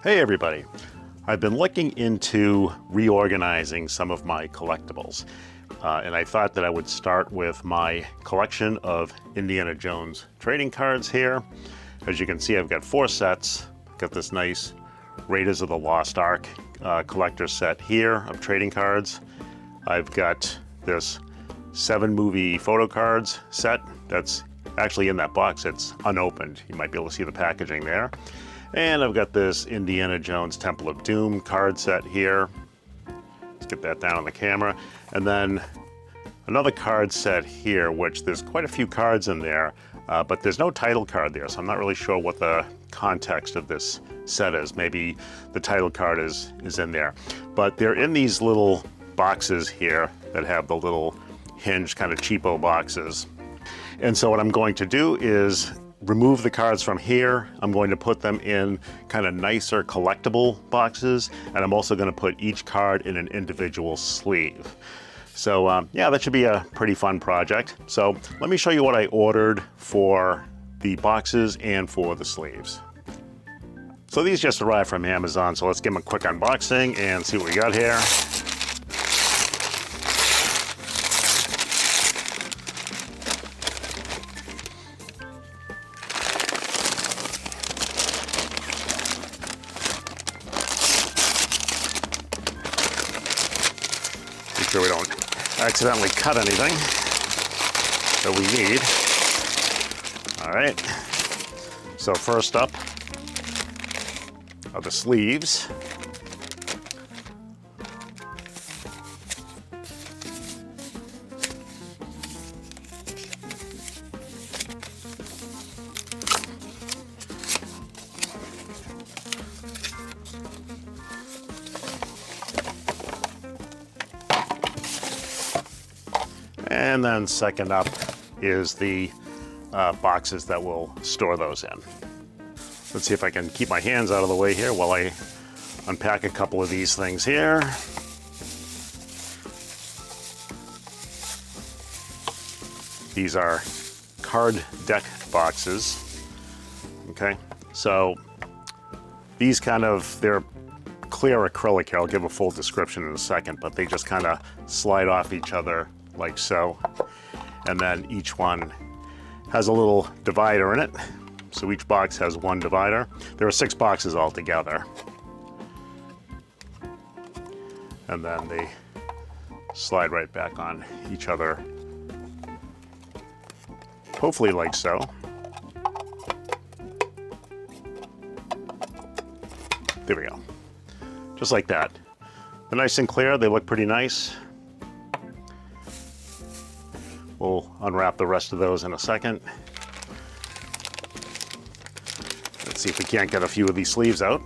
Hey everybody! I've been looking into reorganizing some of my collectibles, and I thought that I would start with my collection of Indiana Jones trading cards here. As you can see, I've got 4 sets. Got this nice Raiders of the Lost Ark collector set here of trading cards. I've got this 7 movie photo cards set that's actually in that box. It's unopened. You might be able to see the packaging there. And I've got this Indiana Jones Temple of Doom card set here. Let's get that down on the camera. And then another card set here, which there's quite a few cards in there, but there's no title card there, so I'm not really sure what the context of this set is. Maybe the title card is in there. But they're in these little boxes here that have the little hinged kind of cheapo boxes. And so what I'm going to do is remove the cards from here. I'm going to put them in kind of nicer collectible boxes, and I'm also going to put each card in an individual sleeve. So yeah, that should be a pretty fun project. So let me show you what I ordered for the boxes and for the sleeves. So these just arrived from Amazon, so let's give them a quick unboxing and see what we got here. Make sure we don't accidentally cut anything that we need. All right, so first up are the sleeves. And then second up is the boxes that will store those in. Let's see if I can keep my hands out of the way here while I unpack a couple of these things here. These are card deck boxes. Okay, so these they're clear acrylic here. I'll give a full description in a second, but they just kind of slide off each other like so, and then each one has a little divider in it. So each box has one divider. There are 6 boxes altogether, and then they slide right back on each other, hopefully like so. There we go, just like that. They're nice and clear. They look pretty nice. We'll unwrap the rest of those in a second. Let's see if we can't get a few of these sleeves out.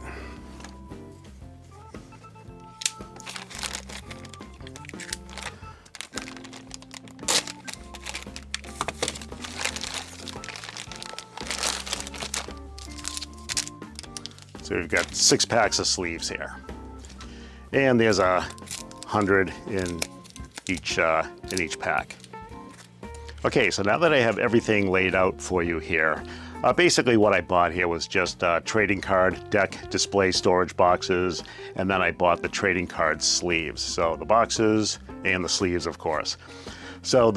So we've got 6 packs of sleeves here. And there's 100 in each pack. Okay, so now that I have everything laid out for you here, basically what I bought here was just trading card deck display storage boxes, and then I bought the trading card sleeves. So the boxes and the sleeves, of course. So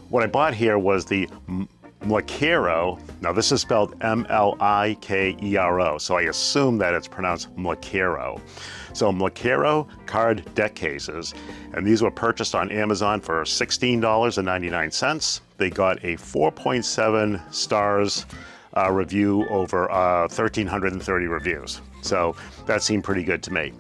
what I bought here was the Mlikero. Now this is spelled M-L-I-K-E-R-O, so I assume that it's pronounced Mlikero. So Mlikero card deck cases, and these were purchased on Amazon for $16.99. They got a 4.7 stars review over 1,330 reviews. So that seemed pretty good to me.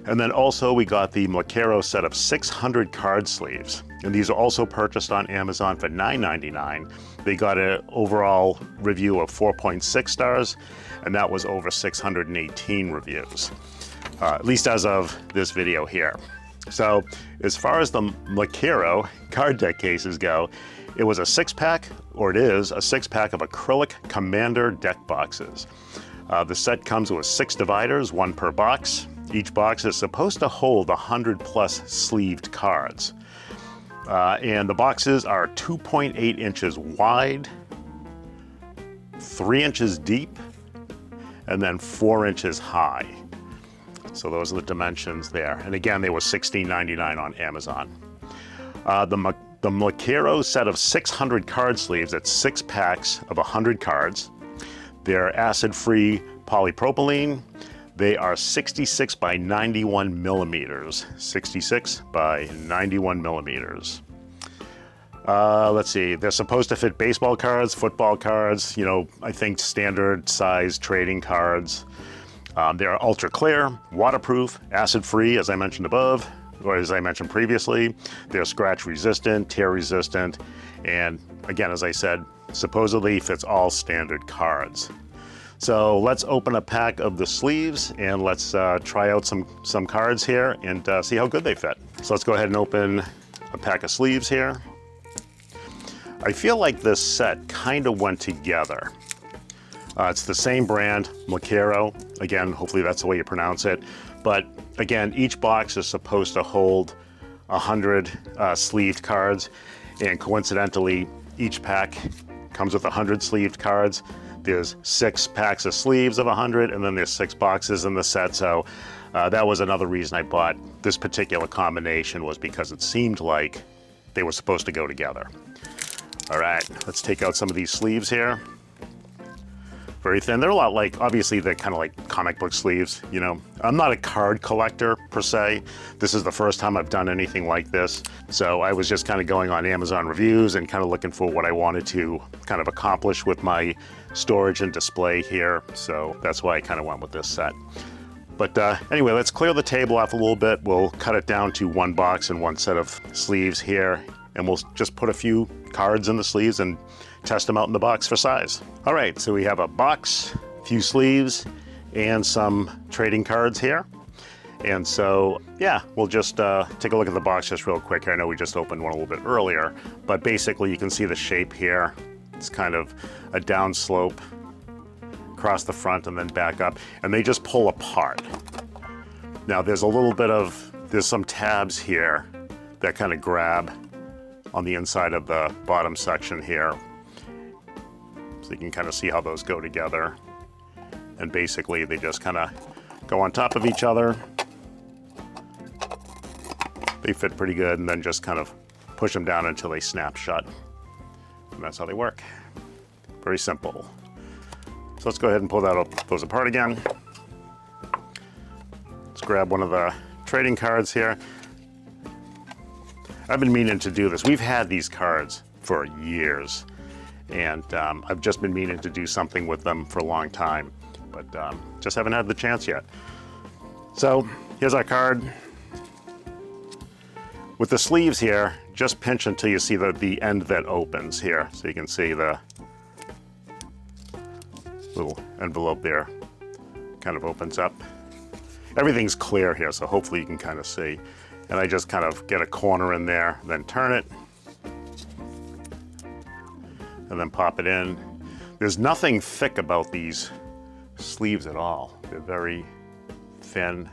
And then also we got the Mlikero set of 600 card sleeves. And these are also purchased on Amazon for $9.99. They got an overall review of 4.6 stars, and that was over 618 reviews, at least as of this video here. So as far as the Mlikero card deck cases go, it was a 6-pack, or it is a 6-pack of acrylic Commander deck boxes. The set comes with 6 dividers, 1 per box. Each box is supposed to hold 100+ sleeved cards. And the boxes are 2.8 inches wide, 3 inches deep, and then 4 inches high. So those are the dimensions there. And again, they were $16.99 on Amazon. The Mlikero set of 600 card sleeves, that's 6 packs of 100 cards. They're acid-free polypropylene. They are 66 by 91 millimeters. 66 by 91 millimeters. Let's see, they're supposed to fit baseball cards, football cards, you know, I think standard size trading cards. They are ultra clear, waterproof, acid-free, as I mentioned above, or as I mentioned previously. They're scratch resistant, tear resistant, and again, as I said, supposedly fits all standard cards. So let's open a pack of the sleeves and let's try out some cards here and see how good they fit. So let's go ahead and open a pack of sleeves here. I feel like this set kind of went together. It's the same brand, Mlikero. Again, hopefully that's the way you pronounce it. But again, each box is supposed to hold 100 sleeved cards. And coincidentally, each pack comes with 100 sleeved cards. There's 6 packs of sleeves of 100, and then there's 6 boxes in the set. So that was another reason I bought this particular combination, was because it seemed like they were supposed to go together. All right, let's take out some of these sleeves here. Very thin. They're a lot like, obviously they're kind of like comic book sleeves, you know. I'm not a card collector per se. This is the first time I've done anything like this. So I was just kind of going on Amazon reviews and kind of looking for what I wanted to kind of accomplish with my storage and display here. So that's why I kind of went with this set. But anyway, let's clear the table off a little bit. We'll cut it down to 1 box and 1 set of sleeves here. And we'll just put a few cards in the sleeves and test them out in the box for size. All right, so we have a box, a few sleeves, and some trading cards here. And so, yeah, we'll just take a look at the box just real quick. I know we just opened one a little bit earlier, but basically you can see the shape here. It's kind of a down slope across the front and then back up, and they just pull apart. Now there's a little bit of, there's some tabs here that kind of grab on the inside of the bottom section here. So you can kind of see how those go together. And basically they just kind of go on top of each other. They fit pretty good, and then just kind of push them down until they snap shut. And that's how they work. Very simple. So let's go ahead and pull those apart again. Let's grab one of the trading cards here. I've been meaning to do this. We've had these cards for years, and I've just been meaning to do something with them for a long time, but just haven't had the chance yet. So here's our card. With the sleeves here, just pinch until you see the end that opens here. So you can see the little envelope there kind of opens up. Everything's clear here, so hopefully you can kind of see. And I just kind of get a corner in there, then turn it, and then pop it in. There's nothing thick about these sleeves at all. They're very thin.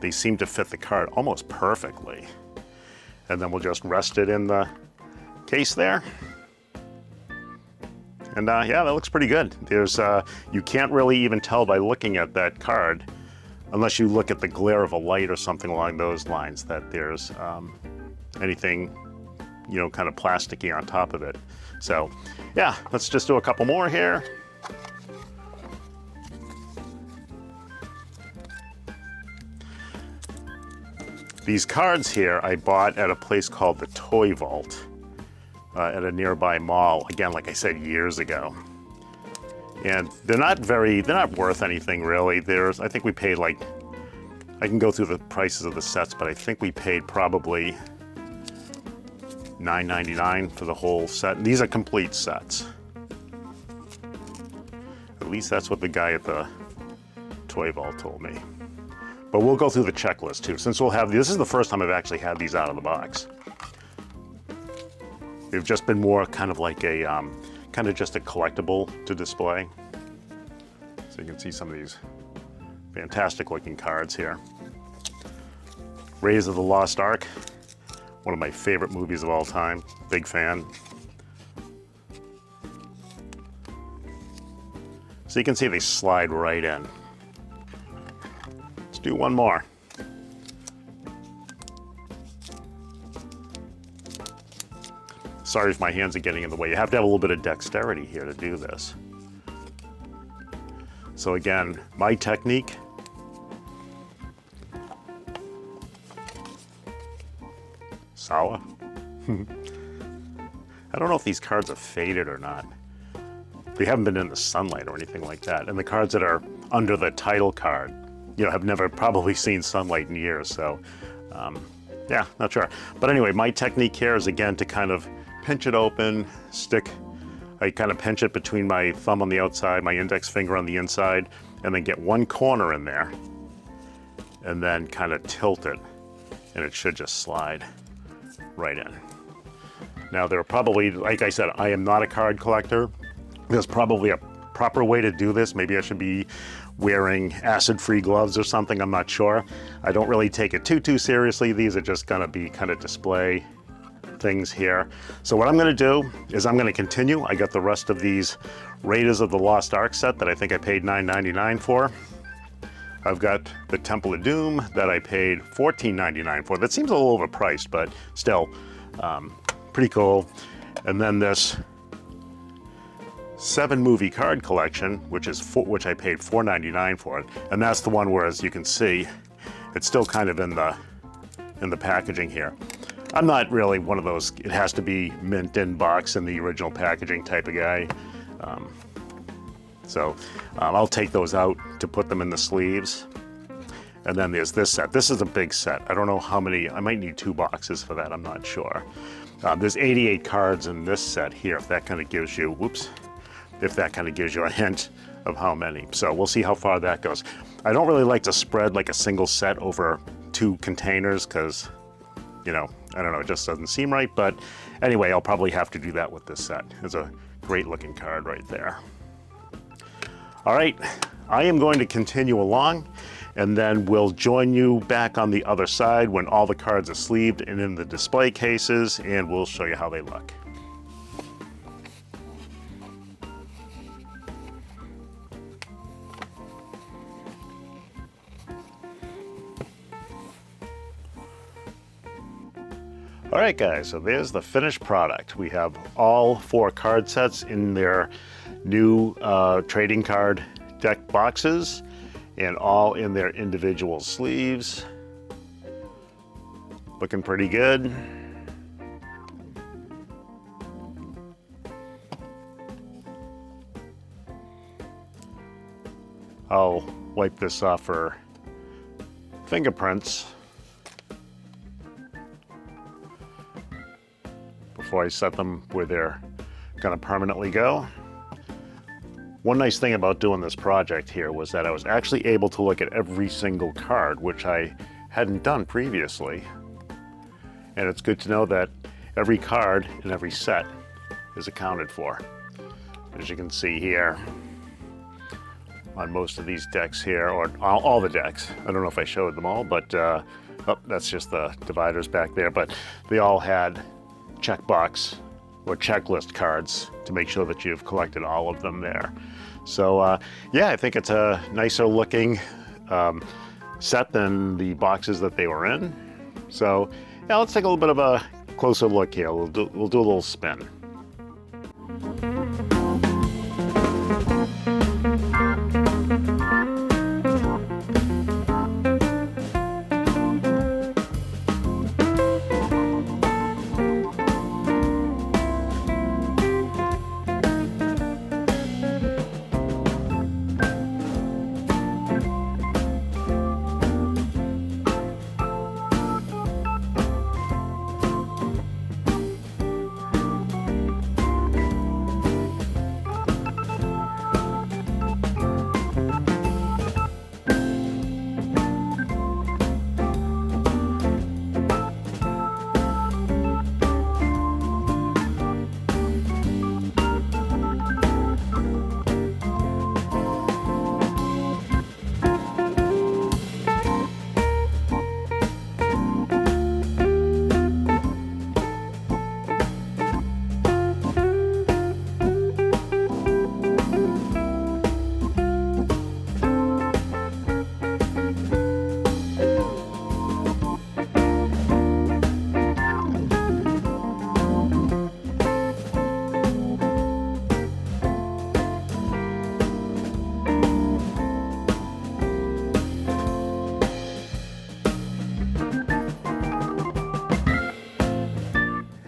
They seem to fit the card almost perfectly. And then we'll just rest it in the case there. And yeah, that looks pretty good. There's, you can't really even tell by looking at that card, unless you look at the glare of a light or something along those lines, that there's anything, you know, kind of plasticky on top of it. So yeah, let's just do a couple more here. These cards here I bought at a place called the Toy Vault at a nearby mall. Again, like I said, years ago. And they're not worth anything really. I think we paid like, I can go through the prices of the sets, but I think we paid probably $9.99 for the whole set. And these are complete sets. At least that's what the guy at the Toy Vault told me. But we'll go through the checklist too, since we'll have, this is the first time I've actually had these out of the box. They've just been more kind of like a, kind of just a collectible to display. So you can see some of these fantastic looking cards here. Raiders of the Lost Ark, one of my favorite movies of all time, big fan. So you can see they slide right in. Let's do one more. Sorry if my hands are getting in the way. You have to have a little bit of dexterity here to do this. So again, my technique. Sour. I don't know if these cards are faded or not. They haven't been in the sunlight or anything like that. And the cards that are under the title card, you know, have never probably seen sunlight in years. So, yeah, not sure. But anyway, my technique here is again to kind of pinch it open, I kind of pinch it between my thumb on the outside, my index finger on the inside, and then get one corner in there, and then kind of tilt it, and it should just slide right in. Now there are probably, like I said, I am not a card collector. There's probably a proper way to do this. Maybe I should be wearing acid-free gloves or something, I'm not sure. I don't really take it too seriously. These are just gonna be kind of display things here. So what I'm gonna do is I'm gonna continue. I got the rest of these Raiders of the Lost Ark set that I think I paid $9.99 for. I've got the Temple of Doom that I paid $14.99 for. That seems a little overpriced, but still pretty cool. And then this 7-movie card collection, which I paid $4.99 for it, and that's the one where, as you can see, it's still kind of in the packaging here. I'm not really one of those, it has to be mint in box in the original packaging type of guy. So I'll take those out to put them in the sleeves. And then there's this set. This is a big set. I don't know how many, I might need 2 boxes for that, I'm not sure. There's 88 cards in this set here, if that kind of gives you, if that kind of gives you a hint of how many. So we'll see how far that goes. I don't really like to spread like a single set over 2 containers because, you know, I don't know, it just doesn't seem right. But anyway, I'll probably have to do that with this set. It's a great looking card right there. All right, I am going to continue along, and then we'll join you back on the other side when all the cards are sleeved and in the display cases, and we'll show you how they look. All right, guys, so there's the finished product. We have all 4 card sets in their new trading card deck boxes, and all in their individual sleeves. Looking pretty good. I'll wipe this off for fingerprints before I set them where they're gonna permanently go. One nice thing about doing this project here was that I was actually able to look at every single card, which I hadn't done previously. And it's good to know that every card in every set is accounted for. As you can see here, on most of these decks here, or all the decks. I don't know if I showed them all, but oh, that's just the dividers back there, but they all had checkbox or checklist cards to make sure that you've collected all of them there. So yeah, I think it's a nicer looking set than the boxes that they were in. So yeah, let's take a little bit of a closer look here. We'll do a little spin.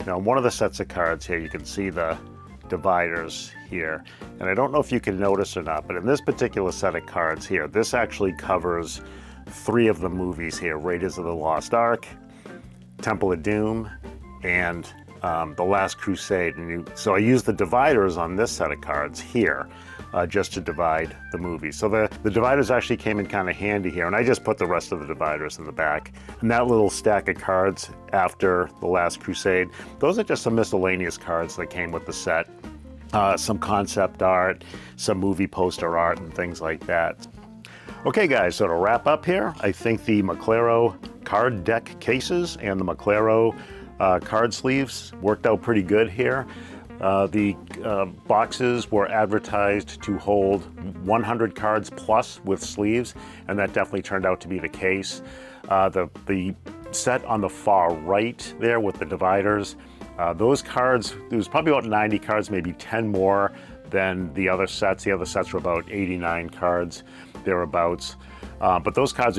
Now, in one of the sets of cards here, you can see the dividers here. And I don't know if you can notice or not, but in this particular set of cards here, this actually covers 3 of the movies here: Raiders of the Lost Ark, Temple of Doom, and The Last Crusade. So I used the dividers on this set of cards here just to divide the movies. So the dividers actually came in kind of handy here, and I just put the rest of the dividers in the back. And that little stack of cards after The Last Crusade, those are just some miscellaneous cards that came with the set. Some concept art, some movie poster art, and things like that. Okay guys, so to wrap up here, I think the Mlikero card deck cases and the Mlikero card sleeves worked out pretty good here. The boxes were advertised to hold 100 cards plus with sleeves, and that definitely turned out to be the case. The set on the far right there with the dividers, those cards, there was probably about 90 cards, maybe 10 more than the other sets. The other sets were about 89 cards, thereabouts. But those cards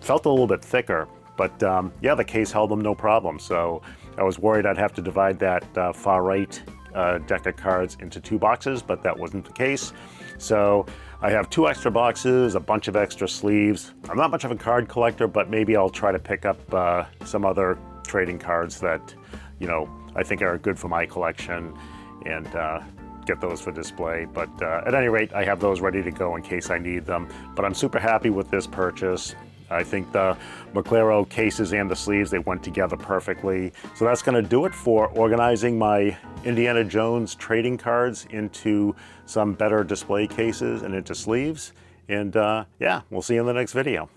felt a little bit thicker. But yeah, the case held them no problem. So I was worried I'd have to divide that far right deck of cards into 2 boxes, but that wasn't the case. So I have 2 extra boxes, a bunch of extra sleeves. I'm not much of a card collector, but maybe I'll try to pick up some other trading cards that, you know, I think are good for my collection, and get those for display. But at any rate, I have those ready to go in case I need them. But I'm super happy with this purchase. I think the Mlikero cases and the sleeves, they went together perfectly. So that's gonna do it for organizing my Indiana Jones trading cards into some better display cases and into sleeves. And yeah, we'll see you in the next video.